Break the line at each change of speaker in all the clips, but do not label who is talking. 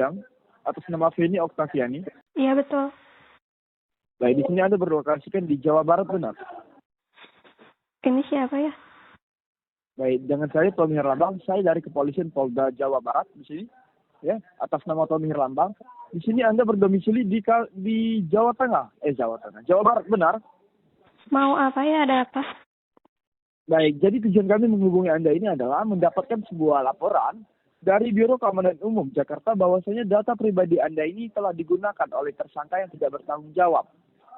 yang atas nama Feni Oktaviani.
Iya, betul.
Baik, di sini Anda berlokasikan di Jawa Barat, benar?
Ini siapa ya?
Baik, dengan saya Tommy Herlambang, saya dari Kepolisian Polda Jawa Barat di sini. Ya, atas nama Tommy Herlambang. Di sini Anda berdomisili di Jawa Barat, benar?
Mau apa ya? Ada apa?
Baik, jadi tujuan kami menghubungi Anda ini adalah mendapatkan sebuah laporan dari Biro Keamanan Umum Jakarta bahwasanya data pribadi Anda ini telah digunakan oleh tersangka yang tidak bertanggung jawab.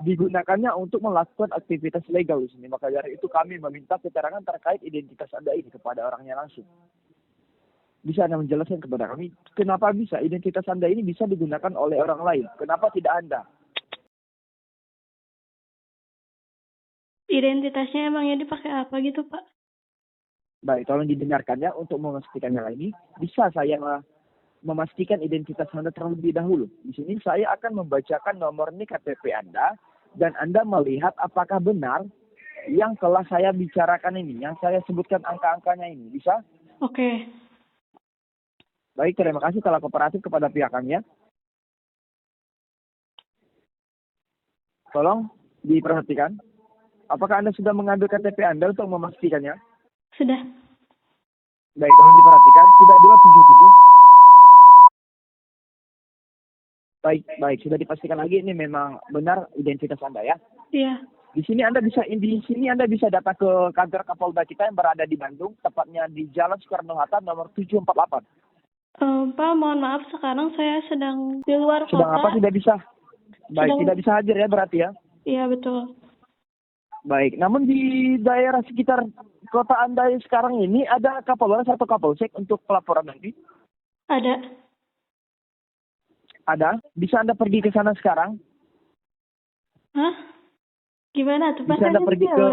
Digunakannya untuk melakukan aktivitas legal di sini. Maka dari itu kami meminta keterangan terkait identitas Anda ini kepada orangnya langsung. Bisa Anda menjelaskan kepada kami kenapa bisa identitas Anda ini bisa digunakan oleh orang lain? Kenapa tidak Anda?
Identitasnya emangnya dipakai apa gitu, Pak?
Baik, tolong didengarkan ya untuk memastikannya lagi. Bisa saya memastikan identitas Anda terlebih dahulu. Di sini saya akan membacakan nomor NIK KTP Anda dan Anda melihat apakah benar yang telah saya bicarakan ini, yang saya sebutkan angka-angkanya ini. Bisa?
Oke.
Baik, terima kasih telah kooperatif kepada pihak kami ya. Tolong diperhatikan. Apakah Anda sudah mengambil KTP Anda untuk memastikannya?
Sudah.
Baik, tolong diperhatikan. Tidak 277. Baik, sudah dipastikan lagi ini memang benar identitas Anda ya.
Iya.
Di sini Anda bisa datang ke kantor Kapolda kita yang berada di Bandung, tepatnya di Jalan Soekarno-Hatta nomor 748.
Pak, mohon maaf sekarang saya sedang di luar kota.
Sedang apa tidak bisa? Baik, tidak bisa hadir ya berarti ya.
Iya, betul.
Baik, namun di daerah sekitar kota Anda sekarang ini ada Kapolres atau Kapolsek untuk pelaporan nanti? Ada? Bisa Anda pergi ke sana sekarang?
Hah? Gimana tuh, Pak?
Bisa Anda pergi ke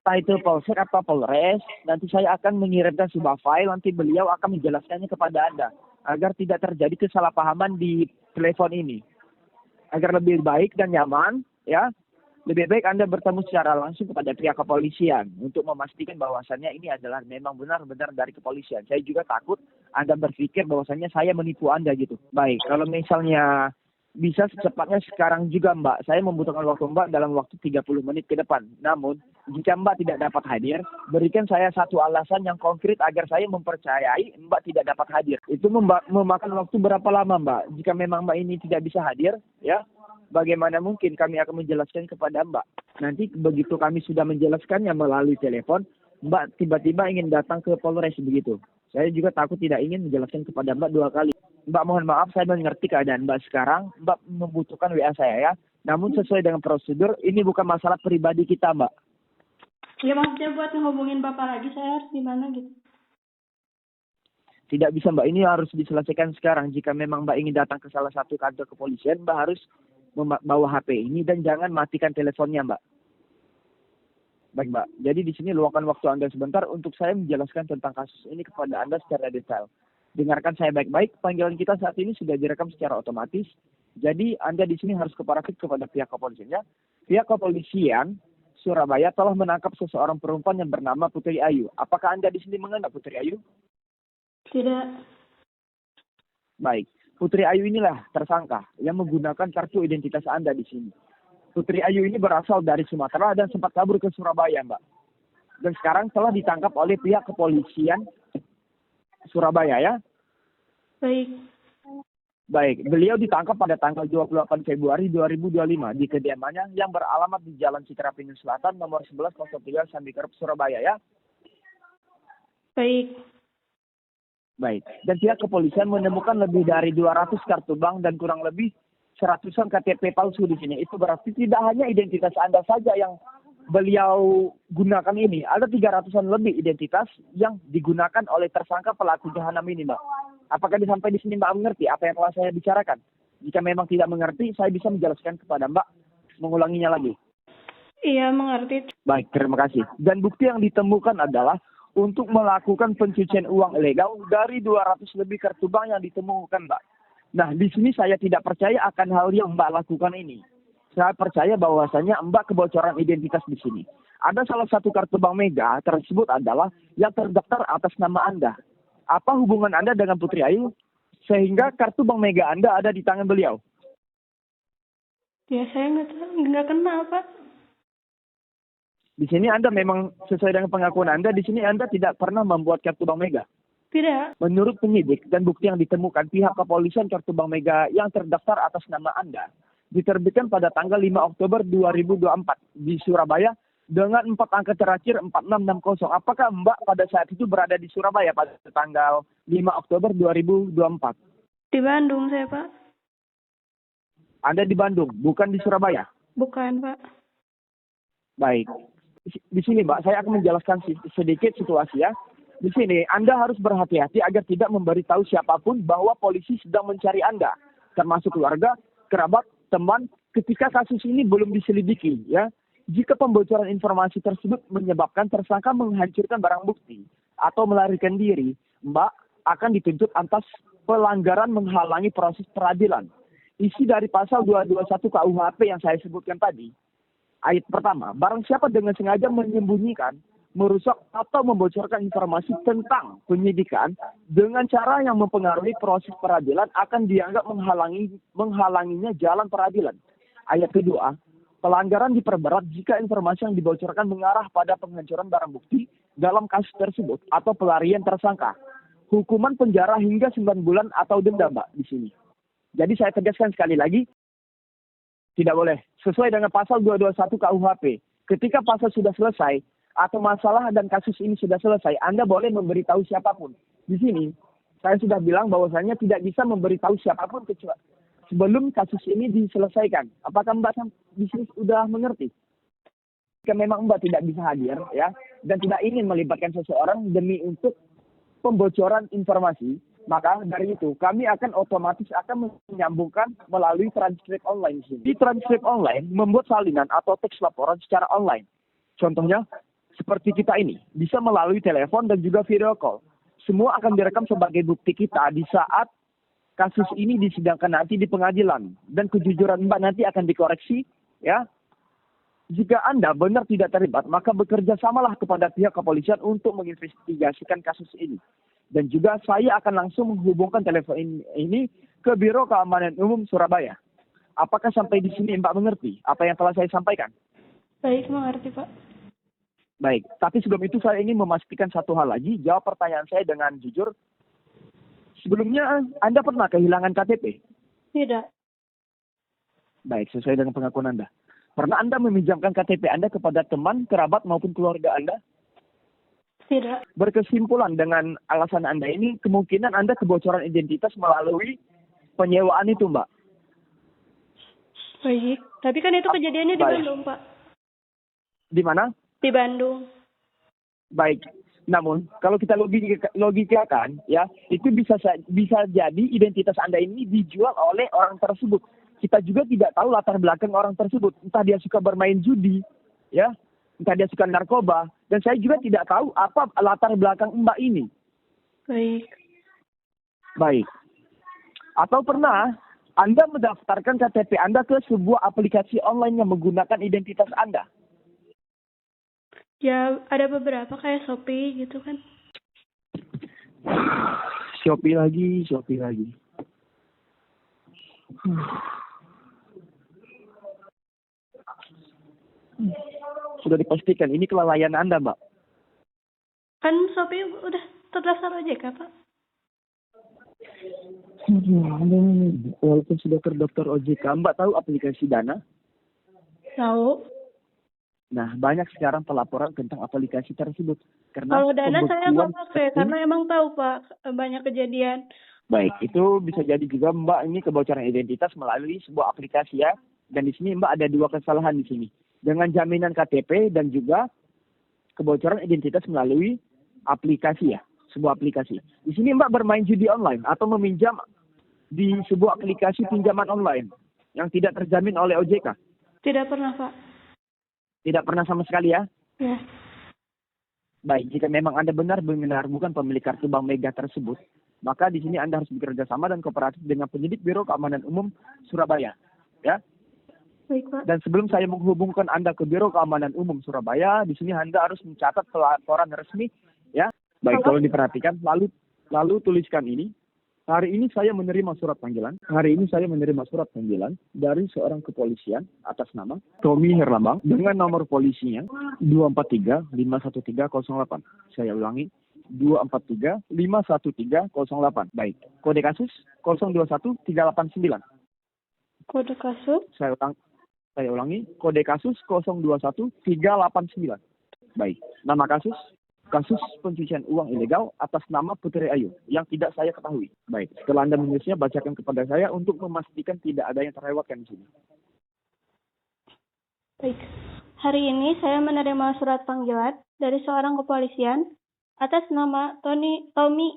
title Polsek atau Polres. Nanti saya akan mengirimkan sebuah file, nanti beliau akan menjelaskannya kepada Anda. Agar tidak terjadi kesalahpahaman di telepon ini. Agar lebih baik dan nyaman, ya. Lebih baik Anda bertemu secara langsung kepada pihak kepolisian untuk memastikan bahwasannya ini adalah memang benar-benar dari kepolisian. Saya juga takut Anda berpikir bahwasannya saya menipu Anda gitu. Baik, kalau misalnya bisa secepatnya sekarang juga Mbak. Saya membutuhkan waktu Mbak dalam waktu 30 menit ke depan. Namun, jika Mbak tidak dapat hadir, berikan saya satu alasan yang konkret agar saya mempercayai Mbak tidak dapat hadir. Itu memakan waktu berapa lama Mbak? Jika memang Mbak ini tidak bisa hadir, ya. Bagaimana mungkin kami akan menjelaskan kepada Mbak. Nanti begitu kami sudah menjelaskannya melalui telepon, Mbak tiba-tiba ingin datang ke Polres begitu. Saya juga takut tidak ingin menjelaskan kepada Mbak 2 kali. Mbak mohon maaf, saya mengerti keadaan Mbak sekarang. Mbak membutuhkan WA saya ya. Namun sesuai dengan prosedur, ini bukan masalah pribadi kita Mbak.
Ya maksudnya buat ngehubungin Bapak lagi, saya harus gimana gitu?
Tidak bisa Mbak, ini harus diselesaikan sekarang. Jika memang Mbak ingin datang ke salah satu kantor kepolisian, Mbak harus membawa HP ini dan jangan matikan teleponnya Mbak. Baik Mbak, jadi di sini luangkan waktu Anda sebentar untuk saya menjelaskan tentang kasus ini kepada Anda secara detail. Dengarkan saya baik-baik, panggilan kita saat ini sudah direkam secara otomatis. Jadi Anda di sini harus kooperatif kepada pihak kepolisian ya. Pihak kepolisian Surabaya telah menangkap seseorang perempuan yang bernama Putri Ayu. Apakah Anda di sini mengenal Putri Ayu?
Tidak.
Baik. Putri Ayu inilah tersangka yang menggunakan kartu identitas Anda di sini. Putri Ayu ini berasal dari Sumatera dan sempat kabur ke Surabaya, Mbak. Dan sekarang telah ditangkap oleh pihak kepolisian Surabaya, ya. Baik, beliau ditangkap pada tanggal 28 Februari 2025 di kediamannya yang beralamat di Jalan Citra Pinus Selatan nomor 1103 Sambikerep, Surabaya, ya. Baik, dan pihak kepolisian menemukan lebih dari 200 kartu bank dan kurang lebih 100-an KTP palsu di sini. Itu berarti tidak hanya identitas Anda saja yang beliau gunakan ini. Ada 300-an lebih identitas yang digunakan oleh tersangka pelaku jahanam ini, Mbak. Apakah sampai di sini Mbak mengerti apa yang telah saya bicarakan? Jika memang tidak mengerti, saya bisa menjelaskan kepada Mbak, mengulanginya lagi.
Iya, mengerti.
Baik, terima kasih. Dan bukti yang ditemukan adalah untuk melakukan pencucian uang ilegal dari 200 lebih kartu bank yang ditemukan, Mbak. Nah, di sini saya tidak percaya akan hal yang Mbak lakukan ini. Saya percaya bahwasanya Mbak kebocoran identitas di sini. Ada salah satu kartu bank Mega tersebut adalah yang terdaftar atas nama Anda. Apa hubungan Anda dengan Putri Ayu? sehingga kartu Bank Mega Anda ada di tangan beliau.
Ya saya nggak kenal Pak.
Di sini Anda memang sesuai dengan pengakuan Anda, di sini Anda tidak pernah membuat kartu Bank Mega.
Tidak.
Menurut penyidik dan bukti yang ditemukan, pihak kepolisian kartu Bank Mega yang terdaftar atas nama Anda diterbitkan pada tanggal 5 Oktober 2024 di Surabaya dengan 4 angka terakhir 4660. Apakah Mbak pada saat itu berada di Surabaya pada tanggal 5 Oktober 2024?
Di Bandung saya Pak.
Anda di Bandung, bukan di Surabaya?
Bukan Pak.
Baik. Di sini Mbak, saya akan menjelaskan sedikit situasi ya. Di sini Anda harus berhati-hati agar tidak memberitahu siapapun bahwa polisi sedang mencari Anda, termasuk keluarga, kerabat, teman, ketika kasus ini belum diselidiki ya. Jika pembocoran informasi tersebut menyebabkan tersangka menghancurkan barang bukti atau melarikan diri, Mbak akan dituntut atas pelanggaran menghalangi proses peradilan. Isi dari pasal 221 KUHP yang saya sebutkan tadi. Ayat pertama, barang siapa dengan sengaja menyembunyikan, merusak atau membocorkan informasi tentang penyidikan dengan cara yang mempengaruhi proses peradilan akan dianggap menghalanginya jalan peradilan. Ayat kedua, pelanggaran diperberat jika informasi yang dibocorkan mengarah pada penghancuran barang bukti dalam kasus tersebut atau pelarian tersangka. Hukuman penjara hingga 9 bulan atau denda, Mbak, di sini. Jadi saya tegaskan sekali lagi, tidak boleh. Sesuai dengan pasal 221 KUHP, ketika pasal sudah selesai atau masalah dan kasus ini sudah selesai, Anda boleh memberitahu siapapun. Di sini, saya sudah bilang bahwasanya tidak bisa memberitahu siapapun kecuali sebelum kasus ini diselesaikan. Apakah Mbak di sini sudah mengerti? Jika memang Mbak tidak bisa hadir, ya, dan tidak ingin melibatkan seseorang demi untuk pembocoran informasi, maka dari itu kami akan otomatis akan menyambungkan melalui transkrip online di sini. Di transkrip online membuat salinan atau teks laporan secara online. Contohnya seperti kita ini bisa melalui telepon dan juga video call. Semua akan direkam sebagai bukti kita di saat kasus ini disidangkan nanti di pengadilan, dan kejujuran Mbak nanti akan dikoreksi ya. Jika Anda benar tidak terlibat, maka bekerja samalah kepada pihak kepolisian untuk menginvestigasikan kasus ini. Dan juga saya akan langsung menghubungkan telepon ini ke Biro Keamanan Umum Surabaya. Apakah sampai di sini Mbak mengerti apa yang telah saya sampaikan?
Baik, mengerti Pak.
Baik, tapi sebelum itu saya ingin memastikan satu hal lagi. Jawab pertanyaan saya dengan jujur. Sebelumnya Anda pernah kehilangan KTP?
Tidak.
Baik, sesuai dengan pengakuan Anda. Pernah Anda meminjamkan KTP Anda kepada teman, kerabat maupun keluarga Anda?
Tidak.
Berkesimpulan dengan alasan Anda ini, kemungkinan Anda kebocoran identitas melalui penyewaan itu, Mbak.
Baik. Tapi kan itu kejadiannya di Bandung, Pak.
Di mana?
Di Bandung.
Baik. Namun, kalau kita logikakan, ya, itu bisa jadi identitas Anda ini dijual oleh orang tersebut. Kita juga tidak tahu latar belakang orang tersebut. Entah dia suka bermain judi, ya, entah dia suka narkoba, dan saya juga tidak tahu apa latar belakang Mbak ini. Baik. Atau pernah Anda mendaftarkan KTP Anda ke sebuah aplikasi online yang menggunakan identitas Anda?
Ya, ada beberapa kayak Shopee gitu kan.
Shopee lagi. Sudah dipastikan ini kelalaian Anda, Mbak.
Kan Shopee udah terdaftar OJK, Pak.
Walaupun sudah terdaftar OJK, Mbak tahu aplikasi Dana?
Tahu.
Nah, banyak sekarang pelaporan tentang aplikasi tersebut. Karena
kalau Dana saya nggak pakai, karena emang tahu, Pak, banyak kejadian.
Baik, itu bisa jadi juga Mbak ini kebocoran identitas melalui sebuah aplikasi ya. Dan di sini Mbak ada 2 kesalahan di sini. Dengan jaminan KTP dan juga kebocoran identitas melalui aplikasi ya, sebuah aplikasi. Di sini Mbak bermain judi online atau meminjam di sebuah aplikasi pinjaman online yang tidak terjamin oleh OJK?
Tidak pernah, Pak.
Tidak pernah sama sekali ya?
Ya.
Baik, jika memang Anda benar-benar bukan pemilik kartu Bank Mega tersebut, maka di sini Anda harus bekerja sama dan kooperatif dengan penyidik Biro Keamanan Umum Surabaya. Ya.
Baik, Pak.
Dan sebelum saya menghubungkan Anda ke Biro Keamanan Umum Surabaya, di sini Anda harus mencatat laporan resmi, ya. Baik, kalau diperhatikan, lalu tuliskan ini. Hari ini saya menerima surat panggilan. Hari ini saya menerima surat panggilan dari seorang kepolisian atas nama Tommy Herlambang dengan nomor polisinya 243-51308. Saya ulangi, 243-51308. Baik. Kode kasus 021389.
Kode kasus
Saya ulangi, kode kasus 021389. Baik. Nama kasus pencucian uang ilegal atas nama Putri Ayu yang tidak saya ketahui. Baik, setelah Anda menulisnya, bacakan kepada saya untuk memastikan tidak ada yang terlewatkan di sini.
Baik. Hari ini saya menerima surat panggilan dari seorang kepolisian atas nama Tommy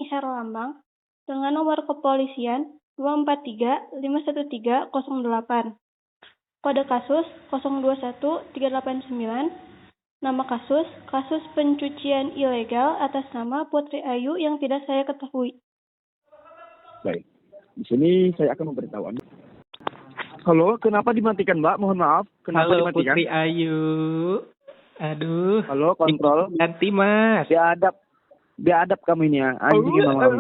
Herlambang dengan nomor kepolisian 243-51308. Kode kasus 021389. Nama kasus pencucian ilegal atas nama Putri Ayu yang tidak saya ketahui.
Baik, di sini saya akan memberitahu Anda. Halo, kenapa dimatikan, Mbak? Mohon maaf. Kenapa
Halo
dimatikan?
Putri Ayu. Aduh.
Halo, kontrol.
Ganti Mas.
Biadab kamu ini ya. Anjing emang.